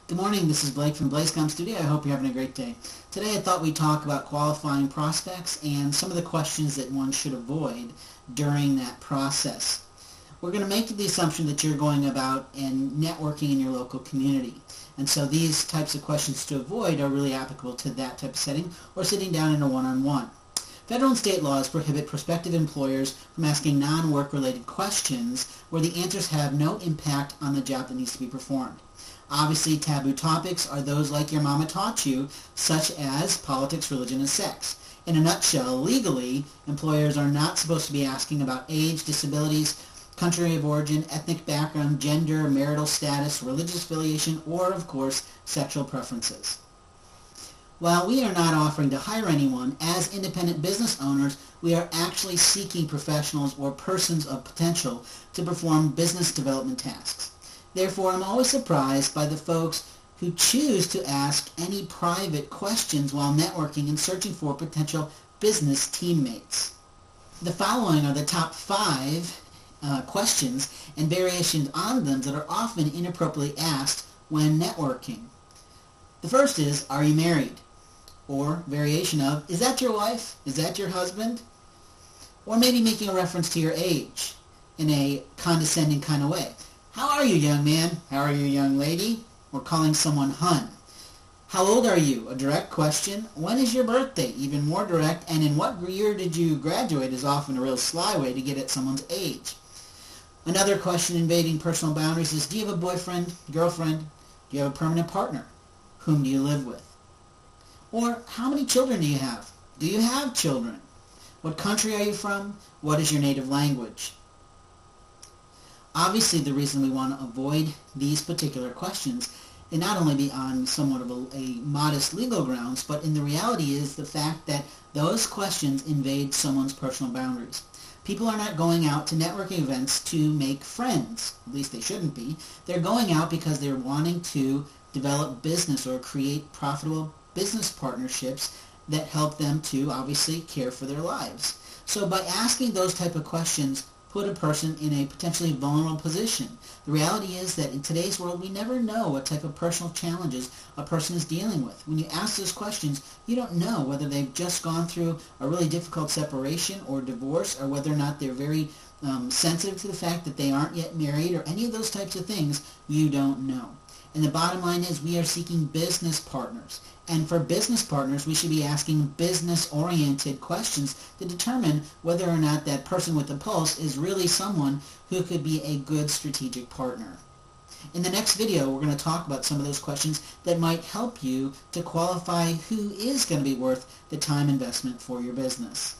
Good morning, this is Blake from BlazeCom Studio. I hope you're having a great day. Today I thought we'd talk about qualifying prospects and some of the questions that one should avoid during that process. We're going to make the assumption that you're going about and networking in your local community. And so these types of questions to avoid are really applicable to that type of setting or sitting down in a one-on-one. Federal and state laws prohibit prospective employers from asking non-work related questions where the answers have no impact on the job that needs to be performed. Obviously, taboo topics are those like your mama taught you, such as politics, religion, and sex. In a nutshell, legally, employers are not supposed to be asking about age, disabilities, country of origin, ethnic background, gender, marital status, religious affiliation, or, of course, sexual preferences. While we are not offering to hire anyone, as independent business owners, we are actually seeking professionals or persons of potential to perform business development tasks. Therefore, I'm always surprised by the folks who choose to ask any private questions while networking and searching for potential business teammates. The following are the top 5 questions and variations on them that are often inappropriately asked when networking. The first is, are you married? Or variation of, is that your wife? Is that your husband? Or maybe making a reference to your age in a condescending kind of way. How are you, young man? How are you, young lady? Or calling someone hun. How old are you? A direct question. When is your birthday? Even more direct. And in what year did you graduate is often a real sly way to get at someone's age. Another question invading personal boundaries is, do you have a boyfriend, girlfriend? Do you have a permanent partner? Whom do you live with? Or, how many children do you have? Do you have children? What country are you from? What is your native language? Obviously, the reason we want to avoid these particular questions is not only be on somewhat of a modest legal grounds, but in the reality is the fact that those questions invade someone's personal boundaries. People are not going out to networking events to make friends. At least they shouldn't be. They're going out because they're wanting to develop business or create profitable business partnerships that help them to obviously care for their lives. So by asking those type of questions, put a person in a potentially vulnerable position. The reality is that in today's world, we never know what type of personal challenges a person is dealing with. When you ask those questions, you don't know whether they've just gone through a really difficult separation or divorce, or whether or not they're very sensitive to the fact that they aren't yet married, or any of those types of things. You don't know. And the bottom line is we are seeking business partners. And for business partners, we should be asking business-oriented questions to determine whether or not that person with the pulse is really someone who could be a good strategic partner. In the next video, we're going to talk about some of those questions that might help you to qualify who is going to be worth the time investment for your business.